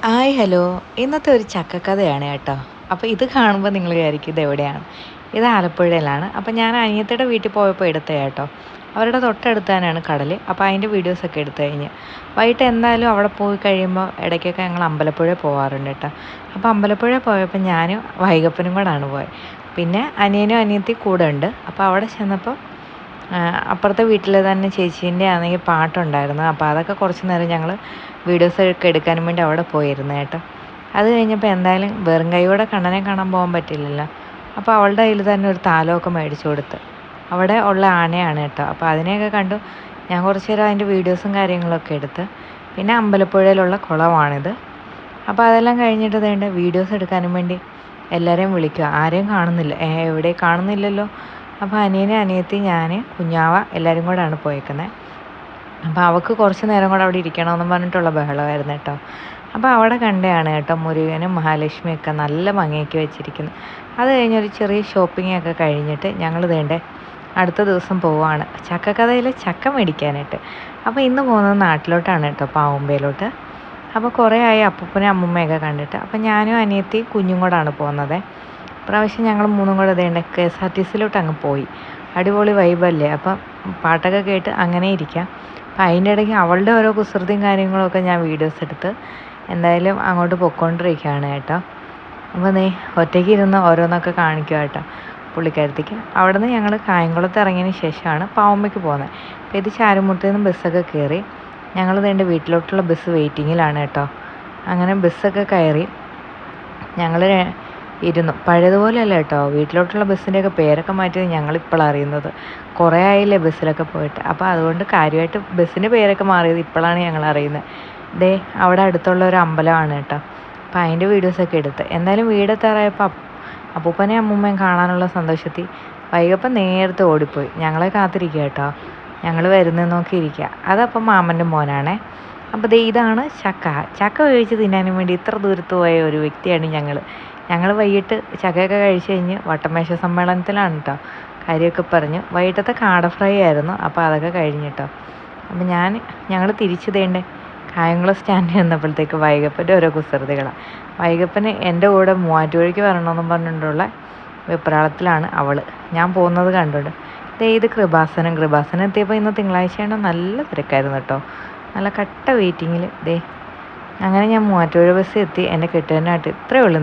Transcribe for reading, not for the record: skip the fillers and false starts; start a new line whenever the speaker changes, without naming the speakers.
Hi hello. ഇന്നത്തെ ഒരു ചക്കക്കഥയാണ് കേട്ടോ. അപ്പോൾ ഇത് കാണുമ്പോൾ നിങ്ങൾ വിചാരിക്കും ഇതെവിടെയാണ്. ഇത് ആലപ്പുഴയിലാണ്. അപ്പോൾ ഞാൻ അനിയത്തിയുടെ വീട്ടിൽ പോയപ്പോൾ എടുത്തത് കേട്ടോ. അവരുടെ തൊട്ടടുത്ത് തന്നെയാണ് കടൽ. അപ്പോൾ അതിൻ്റെ വീഡിയോസൊക്കെ എടുത്തു കഴിഞ്ഞ് വൈകിട്ട് എന്തായാലും അവിടെ പോയി കഴിയുമ്പോൾ ഇടയ്ക്കൊക്കെ ഞങ്ങൾ അമ്പലപ്പുഴ പോകാറുണ്ട് കേട്ടോ. അപ്പോൾ അമ്പലപ്പുഴ പോയപ്പോൾ ഞാനും വൈകപ്പനും കൂടാണ് പോയത്. പിന്നെ അനിയനും അനിയത്തി കൂടെ ഉണ്ട്. അപ്പോൾ അവിടെ ചെന്നപ്പോൾ അപ്പുറത്തെ വീട്ടിൽ തന്നെ ചേച്ചീൻ്റെ ആണെങ്കിൽ പാട്ടുണ്ടായിരുന്നു. അപ്പോൾ അതൊക്കെ കുറച്ച് നേരം ഞങ്ങൾ വീഡിയോസൊക്കെ എടുക്കാനും വേണ്ടി അവിടെ പോയിരുന്നു കേട്ടോ. അത് കഴിഞ്ഞപ്പോൾ എന്തായാലും വെറും കൈയോടെ കണ്ണനെ കാണാൻ പോകാൻ പറ്റില്ലല്ലോ. അപ്പോൾ അവളുടെ കയ്യിൽ തന്നെ ഒരു താലമൊക്കെ മേടിച്ചു കൊടുത്ത്. അവിടെ ഉള്ള ആനയാണ് കേട്ടോ. അപ്പോൾ അതിനെയൊക്കെ കണ്ടു ഞാൻ കുറച്ച് നേരം അതിൻ്റെ വീഡിയോസും കാര്യങ്ങളൊക്കെ എടുത്ത്. പിന്നെ അമ്പലപ്പുഴയിലുള്ള കുളമാണിത്. അപ്പോൾ അതെല്ലാം കഴിഞ്ഞിട്ട് വേണ്ട വീഡിയോസ് എടുക്കാനും വേണ്ടി എല്ലാവരെയും വിളിക്കുക. ആരെയും കാണുന്നില്ല, എവിടെ കാണുന്നില്ലല്ലോ. അപ്പോൾ അനിയനെ അനിയത്തി ഞാൻ കുഞ്ഞാവ എല്ലാവരും കൂടെയാണ് പോയേക്കുന്നത്. അപ്പോൾ അവൾക്ക് കുറച്ച് നേരം കൂടെ അവിടെ ഇരിക്കണമെന്ന് പറഞ്ഞിട്ടുള്ള ബഹളമായിരുന്നു കേട്ടോ. അപ്പോൾ അവിടെ കണ്ടതാണ് കേട്ടോ മുരുകനും മഹാലക്ഷ്മിയൊക്കെ നല്ല ഭംഗിയാക്കി വെച്ചിരിക്കുന്നു. അത് കഴിഞ്ഞൊരു ചെറിയ ഷോപ്പിങ്ങൊക്കെ കഴിഞ്ഞിട്ട് ഞങ്ങൾ വേണ്ടേ അടുത്ത ദിവസം പോവുകയാണ് ചക്കക്കഥയിൽ ചക്ക മേടിക്കാനായിട്ട്. അപ്പോൾ ഇന്ന് പോകുന്നത് നാട്ടിലോട്ടാണ് കേട്ടോ, പാവുമ്പയിലോട്ട്. അപ്പോൾ കുറേ ആയി അപ്പൂപ്പനും അമ്മൂമ്മയൊക്കെ കണ്ടിട്ട്. അപ്പോൾ ഞാനും അനിയത്തി കുഞ്ഞും കൂടാണ് പോകുന്നത്. പ്രാവശ്യം ഞങ്ങൾ മൂന്നും കൂടെ വേണ്ട KSRTCയിലോട്ട് അങ്ങ് പോയി. അടിപൊളി വൈബല്ലേ. അപ്പം പാട്ടൊക്കെ കേട്ട് അങ്ങനെ ഇരിക്കാം. അപ്പം അതിൻ്റെ ഇടയ്ക്ക് അവളുടെ ഓരോ കുസൃതിയും കാര്യങ്ങളൊക്കെ ഞാൻ വീഡിയോസ് എടുത്ത് എന്തായാലും അങ്ങോട്ട് പൊയ്ക്കൊണ്ടിരിക്കുകയാണ് കേട്ടോ. അപ്പോൾ നീ ഒറ്റയ്ക്ക് ഇരുന്ന് ഓരോന്നൊക്കെ കാണിക്കുക കേട്ടോ പുള്ളിക്കാരത്തേക്ക്. അവിടെ നിന്ന് ഞങ്ങൾ കായംകുളത്ത് ഇറങ്ങിയതിന് ശേഷമാണ് പാവുമ്പയ്ക്ക് പോകുന്നത്. അപ്പോൾ ഇത് ചാരുമുട്ടിൽ നിന്ന് ബസ്സൊക്കെ കയറി ഞങ്ങൾ വേണ്ട വീട്ടിലോട്ടുള്ള ബസ് വെയിറ്റിങ്ങിലാണ് കേട്ടോ. അങ്ങനെ ബസ്സൊക്കെ കയറി ഞങ്ങൾ ഇരുന്നു. പഴയതുപോലെയല്ല കേട്ടോ, വീട്ടിലോട്ടുള്ള ബസ്സിൻ്റെയൊക്കെ പേരൊക്കെ മാറ്റിയത് ഞങ്ങളിപ്പോഴാണ് അറിയുന്നത്. കുറേ ആയില്ലേ ബസ്സിലൊക്കെ പോയിട്ട്. അപ്പോൾ അതുകൊണ്ട് കാര്യമായിട്ട് ബസ്സിൻ്റെ പേരൊക്കെ മാറിയത് ഇപ്പോഴാണ് ഞങ്ങൾ അറിയുന്നത്. ദേ അവിടെ അടുത്തുള്ള ഒരു അമ്പലമാണ് കേട്ടോ. അപ്പോൾ അതിൻ്റെ വീഡിയോസൊക്കെ എടുത്ത് എന്തായാലും വീടെത്താറായപ്പോൾ അപ്പൂപ്പനെയും അമ്മൂമ്മയും കാണാനുള്ള സന്തോഷത്തിൽ വൈകപ്പം നേരത്തെ ഓടിപ്പോയി ഞങ്ങളെ കാത്തിരിക്കുക കേട്ടോ. ഞങ്ങൾ വരുന്നത് നോക്കി ഇരിക്കുക. അതപ്പം മാമൻ്റെ മോനാണേ. അപ്പോൾ ദേ ഇതാണ് ചക്ക വേവിച്ച് തിന്നാനും വേണ്ടി ഇത്ര ദൂരത്ത് പോയ ഒരു വ്യക്തിയാണ് ഞങ്ങൾ വൈകിട്ട് ചക്കയൊക്കെ കഴിച്ച് കഴിഞ്ഞ് വട്ടമേശ സമ്മേളനത്തിലാണ് കേട്ടോ. കാര്യമൊക്കെ പറഞ്ഞു. വൈകിട്ടത്തെ കാട ഫ്രൈ ആയിരുന്നു. അപ്പോൾ അതൊക്കെ കഴിഞ്ഞിട്ടോ. അപ്പോൾ ഞങ്ങൾ തിരിച്ചു തേണ്ടേ കായംകുളം സ്റ്റാൻഡിൽ ചെന്നപ്പോഴത്തേക്ക് വൈകപ്പൻ്റെ ഓരോ കുസൃതികളാണ്. വൈകപ്പന് എൻ്റെ കൂടെ മൂവാറ്റുപുഴയ്ക്ക് വരണമെന്നും പറഞ്ഞിട്ടുള്ള വെപ്രാളത്തിലാണ് അവൾ. ഞാൻ പോകുന്നത് കണ്ടുകൊണ്ട് ഇത് കൃപാസനം എത്തിയപ്പോൾ ഇന്ന് തിങ്കളാഴ്ചയാണ്. നല്ല തിരക്കായിരുന്നു കേട്ടോ. നല്ല കട്ട വെയിറ്റിങ്ങിൽ അങ്ങനെ ഞാൻ മൂവാറ്റുപുഴ ബസ് എത്തി. എൻ്റെ കെട്ടുകാരനായിട്ട് ഇത്രയേ ഉള്ളൂ.